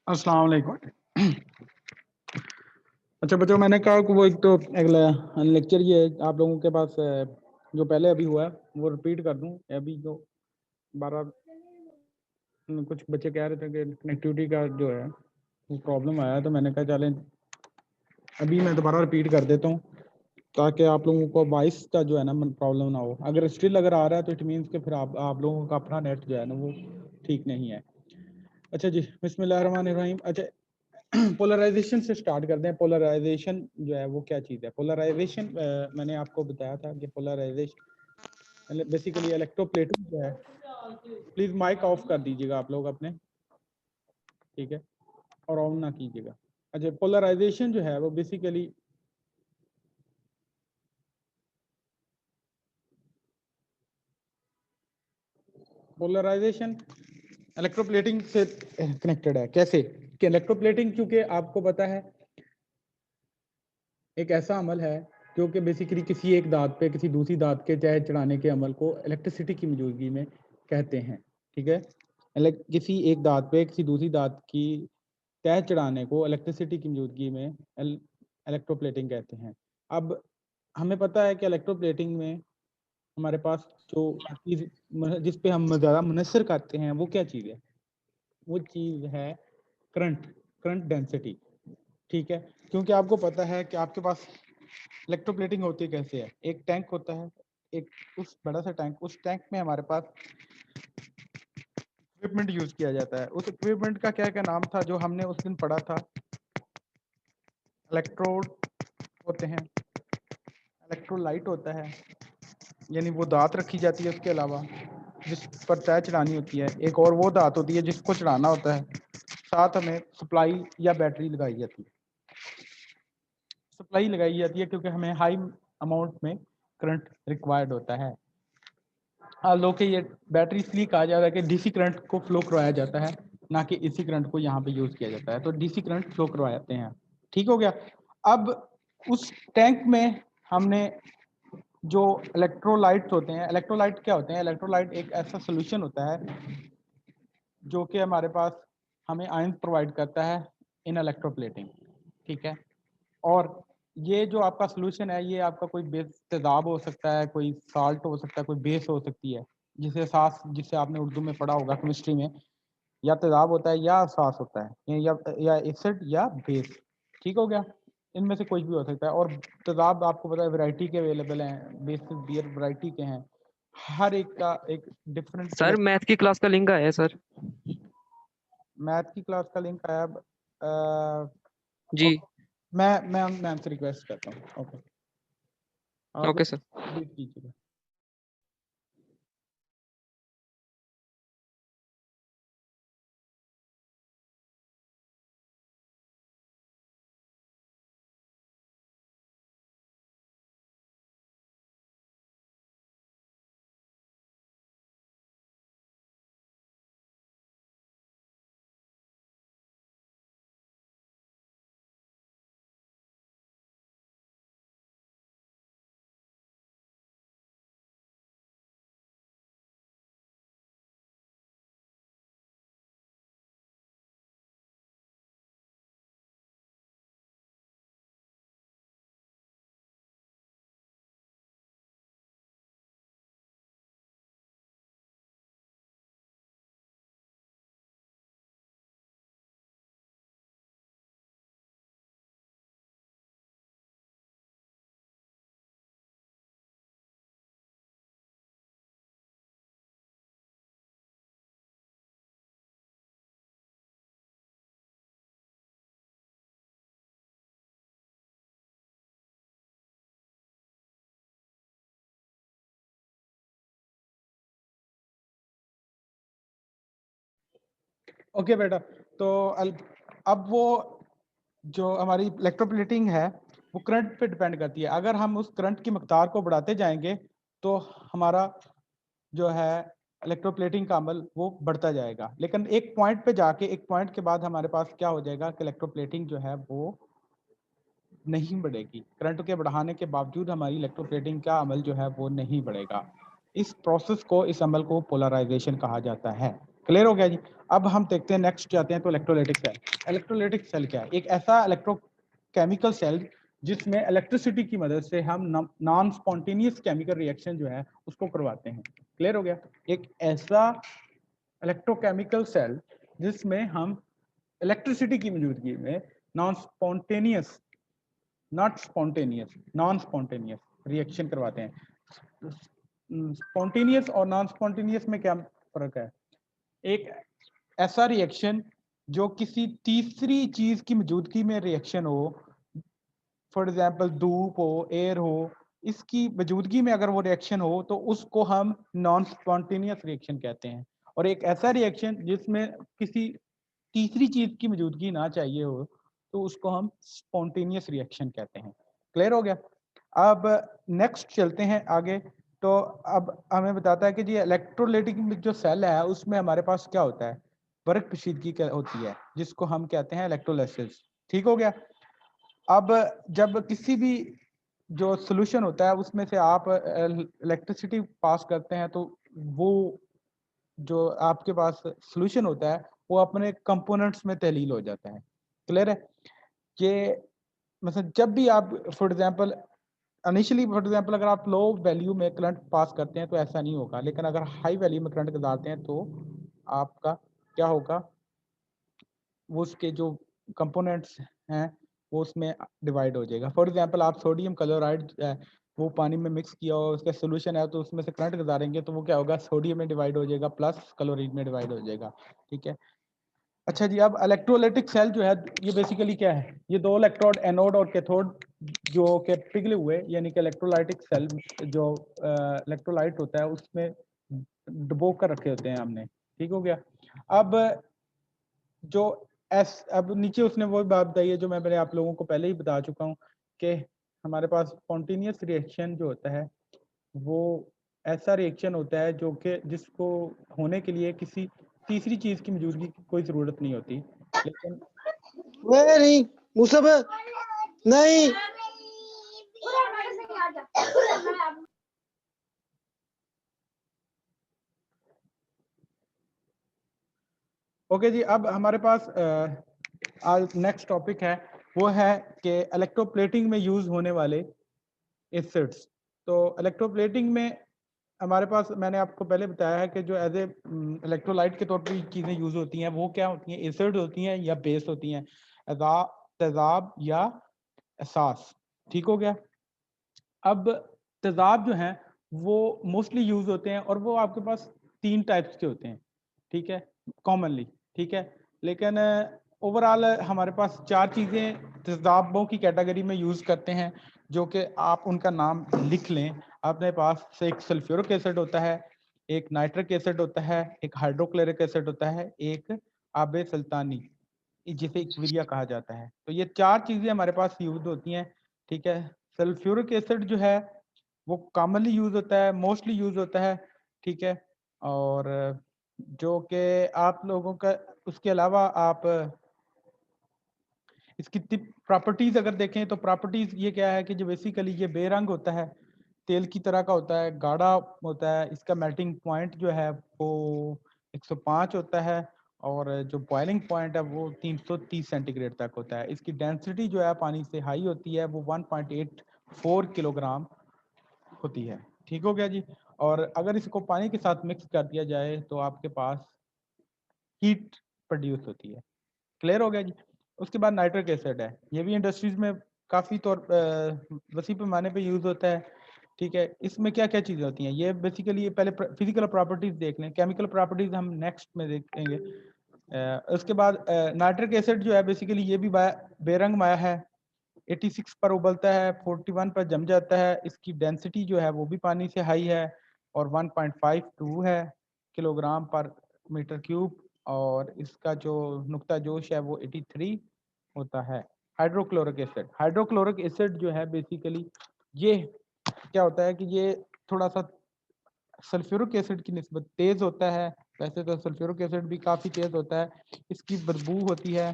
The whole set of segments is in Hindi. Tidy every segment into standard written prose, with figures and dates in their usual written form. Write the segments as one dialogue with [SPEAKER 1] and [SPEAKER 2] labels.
[SPEAKER 1] अस्सलाम वालेकुम। अच्छा बच्चों, मैंने कहा कि वो एक तो अगला लेक्चर ये है, आप लोगों के पास जो पहले अभी हुआ है वो रिपीट कर दूं। अभी जो 12 कुछ बच्चे कह रहे थे कि कनेक्टिविटी का जो है वो प्रॉब्लम आया, तो मैंने कहा चलें अभी मैं दोबारा रिपीट कर देता हूँ ताकि आप लोगों को वॉइस का जो है ना प्रॉब्लम ना हो। अगर स्टिल अगर आ रहा है तो इट मीन्स कि फिर आप लोगों का अपना नेट जो है ना वो ठीक नहीं है। अच्छा जी, बिस्मिल्लाहिर्रहमानिर्रहीम। अच्छा, पोलराइजेशन से स्टार्ट करते हैं। पोलराइजेशन जो है वो क्या चीज़ है? पोलराइजेशन मैंने आपको बताया था कि पोलराइजेशन बेसिकली इलेक्ट्रोप्लेटिंग जो है। प्लीज़ माइक ऑफ कर दीजिएगा आप लोग अपने, ठीक है, और ऑन ना कीजिएगा। अच्छा, पोलराइजेशन जो है वो बेसिकली पोलराइजेशन इलेक्ट्रोप्लेटिंग से कनेक्टेड है। कैसे कि इलेक्ट्रोप्लेटिंग, क्योंकि आपको पता है एक ऐसा अमल है जो कि बेसिकली किसी एक दांत पे किसी दूसरी दांत के तह चढ़ाने के अमल को इलेक्ट्रिसिटी की मौजूदगी में कहते हैं, ठीक है। किसी एक दांत पे किसी दूसरी दांत की तह चढ़ाने को इलेक्ट्रिसिटी की मौजूदगी में इलेक्ट्रोप्लेटिंग कहते हैं। अब हमें पता है कि इलेक्ट्रोप्लेटिंग में हमारे पास जो चीज़ जिस पे हम ज़्यादा मुनसर करते हैं वो क्या चीज़ है? वो चीज़ है करंट, करंट डेंसिटी, ठीक है। क्योंकि आपको पता है कि आपके पास इलेक्ट्रोप्लेटिंग होती कैसे है। एक टैंक होता है, एक उस बड़ा सा टैंक, उस टैंक में हमारे पास इक्विपमेंट यूज किया जाता है। उस इक्विपमेंट का क्या क्या नाम था जो हमने उस दिन पढ़ा था? इलेक्ट्रोड होते हैं, इलेक्ट्रोलाइट होता है, यानी वो दांत रखी जाती है उसके अलावा जिस पर तय चढ़ानी होती है। एक और वो दांत होती है जिसको चढ़ाना होता है। साथ हमें सप्लाई या बैटरी लगाई जाती है। सप्लाई लगाई जाती है क्योंकि हमें हाई अमाउंट में करंट रिक्वायर्ड होता है। लोग के ये बैटरी इसलिए कहा जाता है कि डीसी करंट को फ्लो करवाया जाता है, ना कि एसी करंट को यहाँ पे यूज किया जाता है। तो डीसी करंट फ्लो करवाते हैं, ठीक हो गया। अब उस टैंक में हमने जो इलेक्ट्रोलाइट्स होते हैं, इलेक्ट्रोलाइट क्या होते हैं? इलेक्ट्रोलाइट एक ऐसा सोल्यूशन होता है जो कि हमारे पास हमें आयन प्रोवाइड करता है इन इलेक्ट्रोप्लेटिंग, ठीक है। और ये जो आपका सोल्यूशन है ये आपका कोई बेस तेजाब हो सकता है, कोई साल्ट हो सकता है, कोई बेस हो सकती है, जिसे आपने उर्दू में पढ़ा होगा केमिस्ट्री में। या तेजाब होता है या सास होता है, या एसिड या बेस, ठीक हो गया। इनमें से कोई भी हो सकता है। और तेजाब आपको पता है वैरायटी के अवेलेबल हैं, बेसिस बियर वैरायटी के हैं, हर एक का एक डिफरेंट
[SPEAKER 2] सर मैथ की क्लास का लिंक आया है सर।
[SPEAKER 1] मैथ की क्लास का लिंक आया।
[SPEAKER 2] जी
[SPEAKER 1] मैं मैम से रिक्वेस्ट करता हूँ। ओके, आप
[SPEAKER 2] ओके सर।
[SPEAKER 1] read कीजिएगा। ओके बेटा, तो अब वो जो हमारी इलेक्ट्रोप्लेटिंग है वो करंट पे डिपेंड करती है। अगर हम उस करंट की मकदार को बढ़ाते जाएंगे तो हमारा जो है इलेक्ट्रोप्लेटिंग का अमल वो बढ़ता जाएगा। लेकिन एक पॉइंट पे जाके, एक पॉइंट के बाद हमारे पास क्या हो जाएगा कि इलेक्ट्रोप्लेटिंग जो है वो नहीं बढ़ेगी। करंट के बढ़ाने के बावजूद हमारी इलेक्ट्रोप्लेटिंग का अमल जो है वो नहीं बढ़ेगा। इस प्रोसेस को, इस अमल को पोलराइजेशन कहा जाता है। क्लियर हो गया जी। अब हम देखते हैं नेक्स्ट जाते हैं तो इलेक्ट्रोलाइटिक सेल। इलेक्ट्रोलाइटिक सेल क्या है? एक ऐसा इलेक्ट्रोकेमिकल सेल जिसमें इलेक्ट्रिसिटी की मदद से हम नॉन स्पॉन्टेनियस केमिकल रिएक्शन जो है उसको करवाते हैं। क्लियर हो गया? एक ऐसा इलेक्ट्रोकेमिकल सेल जिसमें हम इलेक्ट्रिसिटी की मौजूदगी में non spontaneous non spontaneous reaction करवाते हैं। स्पॉन्टेनियस और नॉन स्पॉन्टेनियस में क्या फर्क है? एक ऐसा रिएक्शन जो किसी तीसरी चीज की मौजूदगी में रिएक्शन हो, फॉर एग्जाम्पल धूप हो, एयर हो, इसकी मौजूदगी में अगर वो रिएक्शन हो तो उसको हम नॉन स्पॉन्टेनियस रिएक्शन कहते हैं। और एक ऐसा रिएक्शन जिसमें किसी तीसरी चीज की मौजूदगी ना चाहिए हो तो उसको हम स्पॉन्टेनियस रिएक्शन कहते हैं। क्लियर हो गया? अब नेक्स्ट चलते हैं आगे। तो अब हमें बताता है कि जी इलेक्ट्रोलाइटिक जो सेल है उसमें हमारे पास क्या होता है? वर्ग पोशीदगी क्या होती है जिसको हम कहते हैं इलेक्ट्रोलाइसिस। ठीक हो गया? अब जब किसी भी जो सोल्यूशन होता है उसमें से आप इलेक्ट्रिसिटी पास करते हैं तो वो जो आपके पास सोल्यूशन होता है वो अपने कंपोनेंट्स में तहलील हो जाता है। क्लियर है? ये मतलब जब भी आप for example initially for example अगर आप लो वैल्यू में करंट पास करते हैं तो ऐसा नहीं होगा, लेकिन अगर हाई वैल्यू में करंट डालते हैं तो आपका क्या होगा? वो उसके जो कंपोनेंट्स हैं वो उसमें डिवाइड हो जाएगा। फॉर एग्जांपल आप सोडियम क्लोराइड वो पानी में मिक्स किया और उसका सोल्यूशन है तो उसमें से करंट गुजारेंगे तो वो क्या होगा? सोडियम में डिवाइड हो जाएगा प्लस क्लोरीन में डिवाइड हो जाएगा। ठीक है? अच्छा जी, अब इलेक्ट्रोलाइटिक सेल जो है ये बेसिकली क्या है? ये दो इलेक्ट्रोड एनोड और कैथोड जो के पिघले हुए यानी कि इलेक्ट्रोलाइटिक सेल जो इलेक्ट्रोलाइट होता है उसमें डुबो कर रखे होते हैं हमने। ठीक हो गया? अब जो अब नीचे उसने वो बात बताई है जो मैंने आप लोगों को पहले ही बता चुका हूँ कि हमारे पास स्पॉन्टेनियस रिएक्शन जो होता है वो ऐसा रिएक्शन होता है जो कि जिसको होने के लिए किसी तीसरी चीज की मौजूदगी की कोई जरूरत नहीं होती, लेकिन
[SPEAKER 3] वे नहीं मुसब नहीं
[SPEAKER 1] ओके जी। अब हमारे पास आज नेक्स्ट टॉपिक है वो है कि इलेक्ट्रोप्लेटिंग में यूज होने वाले एसिड्स। तो इलेक्ट्रोप्लेटिंग में हमारे पास मैंने आपको पहले बताया है कि जो एज ए इलेक्ट्रोलाइट के तौर पर चीज़ें यूज होती हैं वो क्या होती हैं? एसिड होती हैं या बेस होती हैं, तेजाब या एहसास। ठीक हो गया? अब तेजाब जो हैं वो मोस्टली यूज होते हैं और वो आपके पास 3 टाइप्स के होते हैं। ठीक है? कॉमनली। ठीक है? लेकिन ओवरऑल हमारे पास 4 चीज़ें तेजाबों की कैटेगरी में यूज करते हैं जो कि आप उनका नाम लिख लें। अपने पास से एक सल्फ्यूरिक एसिड होता है, एक नाइट्रिक एसिड होता है, एक हाइड्रोक्लोरिक एसिड होता है, एक आबे सुल्तानी जिसे एक्विरिया कहा जाता है। तो ये 4 चीज़ें हमारे पास यूज होती हैं। ठीक है? सल्फ्यूरिक एसिड जो है वो कॉमनली यूज होता है, मोस्टली यूज होता है। ठीक है? और जो कि आप लोगों का उसके अलावा आप इसकी प्रॉपर्टीज अगर देखें तो प्रॉपर्टीज ये क्या है कि जो बेसिकली ये बेरंग होता है, तेल की तरह का होता है, गाढ़ा होता है। इसका मेल्टिंग पॉइंट जो है वो 105 होता है और जो बॉइलिंग पॉइंट है वो 330 सेंटीग्रेड तक होता है। इसकी डेंसिटी जो है पानी से हाई होती है, वो 1.84 किलोग्राम होती है। ठीक हो गया जी? और अगर इसको पानी के साथ मिक्स कर दिया जाए तो आपके पास हीट प्रोड्यूस होती है। क्लियर हो गया जी? उसके बाद नाइट्रिक एसिड है, ये भी इंडस्ट्रीज में काफ़ी तौर वसी पैमाने पे यूज़ होता है। ठीक है? इसमें क्या क्या चीज़ें होती हैं? ये बेसिकली ये पहले फिजिकल प्रॉपर्टीज देख लें, केमिकल प्रॉपर्टीज हम नेक्स्ट में देखेंगे। उसके बाद नाइट्रिक एसिड जो है बेसिकली ये भी बेरंग माया है, 86 पर उबलता है, 41 पर जम जाता है। इसकी डेंसिटी जो है वो भी पानी से हाई है और 1.52 है किलोग्राम पर मीटर क्यूब। और इसका जो नुक्ता जोश है वो 83 होता है। हाइड्रोक्लोरिक एसिड जो है बेसिकली ये क्या होता है कि ये थोड़ा सा सल्फ्यूरिक एसिड की निस्बत तेज होता है। वैसे तो सल्फ्यूरिक एसिड भी काफ़ी तेज होता है, इसकी बदबू होती है।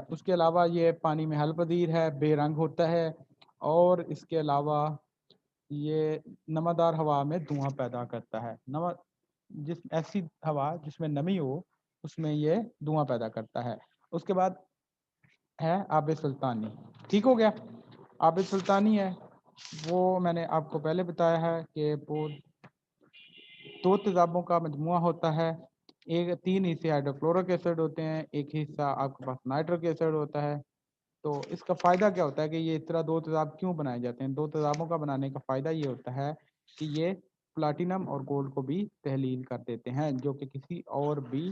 [SPEAKER 1] उसके अलावा ये पानी में हल पदीर है, बेरंग होता है और इसके अलावा ये नमदार हवा में धुआं पैदा करता है। जिस ऐसी हवा जिसमें नमी हो उसमें ये धुआं पैदा करता है। उसके बाद है आब सुल्तानी। ठीक हो गया। आब सुल्तानी है वो मैंने आपको पहले बताया है कि वो 2 तेजाबों का मजमुआ होता है। एक 3 हिस्से हाइड्रोक्लोरिक एसिड होते हैं, एक हिस्सा आपके पास नाइट्रिक एसिड होता है। तो इसका फ़ायदा क्या होता है कि ये इस तरह 2 तेजाब क्यों बनाए जाते हैं? 2 तेजाबों का बनाने का फ़ायदा ये होता है कि ये प्लाटिनम और गोल्ड को भी तहलील कर देते हैं, जो कि किसी और भी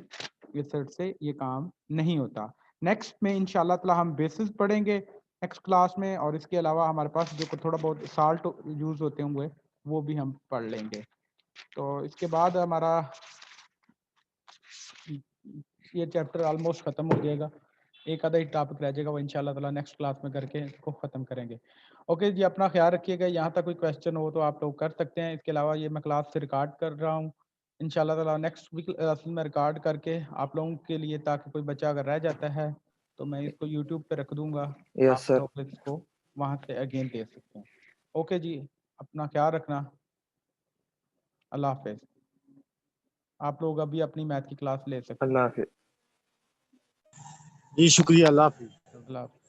[SPEAKER 1] एसिड से ये काम नहीं होता। नेक्स्ट में इंशाल्लाह ताला हम बेसिस पढ़ेंगे नेक्स्ट क्लास में, और इसके अलावा हमारे पास जो थोड़ा बहुत साल्ट यूज़ होते होंगे वो भी हम पढ़ लेंगे। तो इसके बाद हमारा ये चैप्टर ऑलमोस्ट ख़त्म हो जाएगा। एक आधा ही टॉपिक रह जाएगा, वो इंशाल्लाह ताला नेक्स्ट क्लास में करके इसको ख़त्म करेंगे। ओके जी, अपना ख्याल रखिएगा। यहाँ तक कोई क्वेश्चन हो तो आप लोग कर सकते हैं। इसके अलावा ये मैं क्लास से रिकॉर्ड कर रहा हूँ, इंशाल्लाह ताला नेक्स्ट वीक क्लास में रिकॉर्ड करके आप लोगों के लिए, ताकि कोई बच्चा अगर रह जाता है तो मैं इसको यूट्यूब पे रख दूँगा,
[SPEAKER 2] यस
[SPEAKER 1] आप
[SPEAKER 2] सर।
[SPEAKER 1] लोग इसको वहाँ से अगेन दे सकते हैं। ओके जी, अपना ख्याल रखना। अल्लाह हाफ़िज़। आप लोग अभी अपनी मैथ की क्लास ले सकते हैं।
[SPEAKER 2] अल्लाह हाफिज।
[SPEAKER 3] जी शुक्रिया, अल्लाह हाफिज़।
[SPEAKER 1] अल्लाह हाफ़िज़।